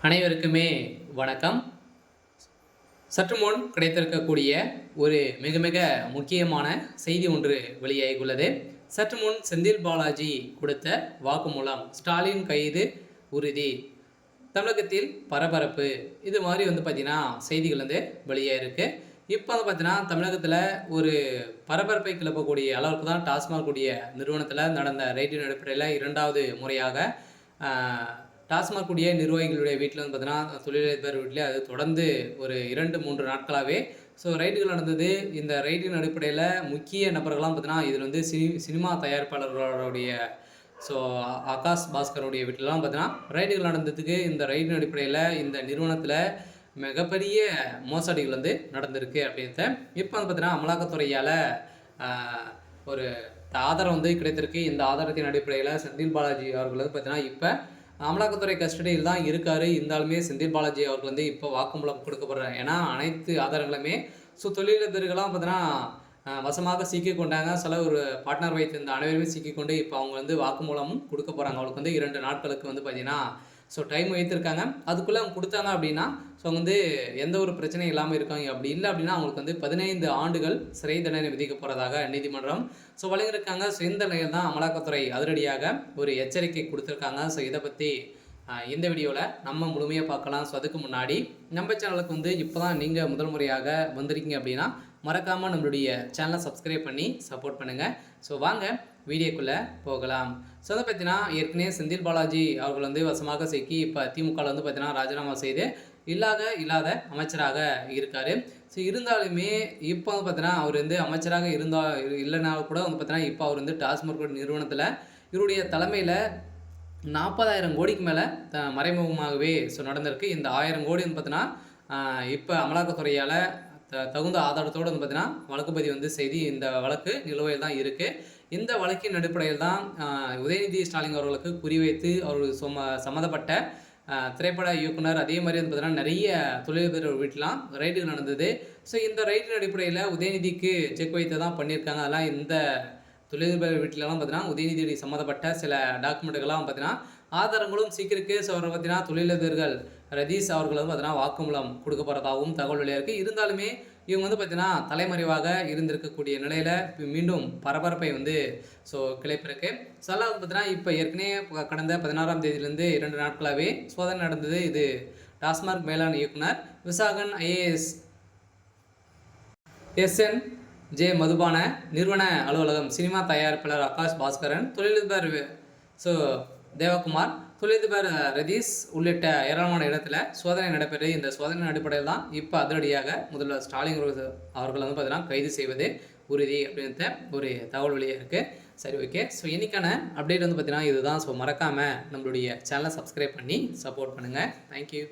அனைவருக்குமே வணக்கம். சற்று முன் கிடைத்திருக்கக்கூடிய ஒரு மிக மிக முக்கியமான செய்தி ஒன்று வெளியாகியுள்ளது. சற்று முன் செந்தில் பாலாஜி கொடுத்த வாக்குமூலம், ஸ்டாலின் கைது உறுதி, தமிழகத்தில் பரபரப்பு, இது மாதிரி பார்த்தீங்கன்னா செய்திகள் வெளியாயிருக்கு. இப்போ பார்த்தீங்கன்னா தமிழகத்தில் ஒரு பரபரப்பை கிளப்பக்கூடிய அளவுக்கு தான் டாஸ்மாக் கூடிய நிறுவனத்தில் நடந்த ரைட்டின் அடிப்படையில் இரண்டாவது முறையாக டாஸ்மாக் கூடிய நிர்வாகிகளுடைய வீட்டில் பார்த்தீங்கன்னா தொழிலதிபர் வீட்டிலே அது தொடர்ந்து ஒரு 2-3 நாட்களாகவே ரைடுகள் நடந்தது. இந்த ரைட்டின் அடிப்படையில் முக்கிய நபர்கள்லாம் பார்த்தீங்கன்னா இதில் சினிமா தயாரிப்பாளர்களுடைய ஆகாஷ் பாஸ்கருடைய வீட்டிலலாம் பார்த்தீங்கன்னா ரைடுகள் நடந்ததுக்கு இந்த ரைடின் அடிப்படையில் இந்த நிறுவனத்தில் மிகப்பெரிய மோசடிகள் நடந்திருக்கு அப்படின்றத இப்போ பார்த்தீங்கன்னா அமலாக்கத்துறையால் ஒரு ஆதாரம் கிடைத்திருக்கு. இந்த ஆதாரத்தின் அடிப்படையில் செந்தில் பாலாஜி அவர்கள் பார்த்தீங்கன்னா இப்போ அமலாக்கத்துறை கஸ்டடியில் தான் இருக்கார். இருந்தாலுமே செந்தில் பாலாஜி அவர்கள் இப்போ வாக்குமூலம் கொடுக்கப்படுறாங்க. ஏன்னா அனைத்து ஆதாரங்களுமே தொழிலதிபர்கள்லாம் பார்த்தீங்கன்னா வசமாக சிக்கிக் கொண்டாங்க. சில ஒரு பார்ட்னர் வைத்திருந்த அனைவருமே சிக்கிக்கொண்டு இப்போ அவங்க வாக்குமூலமும் கொடுக்க போகிறாங்க. அவங்களுக்கு 2 நாட்களுக்கு பார்த்தீங்கன்னா டைம் வைத்திருக்காங்க. அதுக்குள்ளே அவங்க கொடுத்தாங்க அப்படின்னா அவங்க எந்த ஒரு பிரச்சனையும் இல்லாமல் இருக்காங்க. அப்படி இல்லை அப்படின்னா அவங்களுக்கு 15 ஆண்டுகள் சிறை தண்டனை விதிக்க போகிறதாக நீதிமன்றம் வழங்கியிருக்காங்க. இந்த நிலையில் தான் அமலாக்கத்துறை அதிரடியாக ஒரு எச்சரிக்கை கொடுத்துருக்காங்க. இதை பற்றி இந்த வீடியோவில் நம்ம முழுமையாக பார்க்கலாம். அதுக்கு முன்னாடி நம்ம சேனலுக்கு இப்போ தான் நீங்கள் முதல் முறையாக வந்திருக்கீங்க அப்படின்னா மறக்காமல் நம்மளுடைய சேனலை சப்ஸ்கிரைப் பண்ணி சப்போர்ட் பண்ணுங்கள். வாங்க வீடியோக்குள்ளே போகலாம். அதை பார்த்தீங்கன்னா ஏற்கனவே செந்தில் பாலாஜி அவர்கள் வசமாக சிக்கி இப்போ திமுகவில் பார்த்தீங்கன்னா ராஜினாமா செய்து இல்லாத அமைச்சராக இருக்கார். இருந்தாலுமே இப்போ பார்த்தீங்கன்னா அவர் அமைச்சராக இல்லைனாலும் கூட பார்த்தீங்கன்னா இப்போ அவர் டாஸ்மாக் நிறுவனத்தில் இவருடைய தலைமையில் 40,000 கோடிக்கு மேலே மறைமுகமாகவே நடந்திருக்கு. இந்த 1000 கோடி பார்த்தீங்கன்னா இப்போ அமலாக்கத்துறையால் தகுந்த ஆதாரத்தோடு பார்த்தீங்கன்னா வழக்கு பதிவு செய்து இந்த வழக்கு நிலுவையில் தான் இருக்குது. இந்த வழக்கின் அடிப்படையில் தான் உதயநிதி ஸ்டாலின் அவர்களுக்கு குறிவைத்து அவர்கள் சம்மந்தப்பட்ட திரைப்பட இயக்குனர் அதே மாதிரி பார்த்தீங்கன்னா நிறைய தொழிலதிபர் வீட்டிலாம் ரைடுகள் நடந்தது. இந்த ரைடின் அடிப்படையில் உதயநிதிக்கு செக் வைத்து தான் பண்ணியிருக்காங்க. அதெல்லாம் இந்த தொழிலதிபர் வீட்டிலலாம் பார்த்தீங்கன்னா உதயநிதி சம்மந்தப்பட்ட சில டாக்குமெண்ட்டுகள்லாம் பார்த்தீங்கன்னா ஆதாரங்களும் சீக்கிரக்கு. அவர் பார்த்தீங்கன்னா தொழிலதிபர்கள் ரதீஷ் அவர்கள் பார்த்தீங்கன்னா வாக்குமூலம் கொடுக்க போகிறதாகவும் தகவல் வெளியாக இருக்குது. இருந்தாலுமே இவங்க பார்த்தீங்கன்னா தலைமறைவாக இருந்திருக்கக்கூடிய நிலையில் மீண்டும் பரபரப்பை கிளப்பிருக்கு. அதெல்லாம் பார்த்தீங்கன்னா இப்போ ஏற்கனவே கடந்த 16ஆம் தேதியிலேருந்து 2 நாட்களாகவே சோதனை நடந்தது. இது டாஸ்மாக் மேலாண் இயக்குனர் விசாகன் IAS SN J மதுபான நிறுவன அலுவலகம், சினிமா தயாரிப்பாளர் ஆகாஷ் பாஸ்கரன், தொழிலதிபர் தேவகுமார், தொழிலதிபர் ரதீஷ் உள்ளிட்ட ஏராளமான இடத்துல சோதனை நடைபெற்று இந்த சோதனை அடிப்படையில் தான் இப்போ அதிரடியாக முதல்வர் ஸ்டாலின் அவர்கள் பார்த்தீங்கன்னா கைது செய்வது உறுதி அப்படின்ற ஒரு தகவல் வெளியாக இருக்குது. சரி, ஓகே. இன்றைக்கான அப்டேட் பார்த்தீங்கன்னா இதுதான். மறக்காமல் நம்மளுடைய சேனலை சப்ஸ்கிரைப் பண்ணி சப்போர்ட் பண்ணுங்கள். தேங்க்யூ.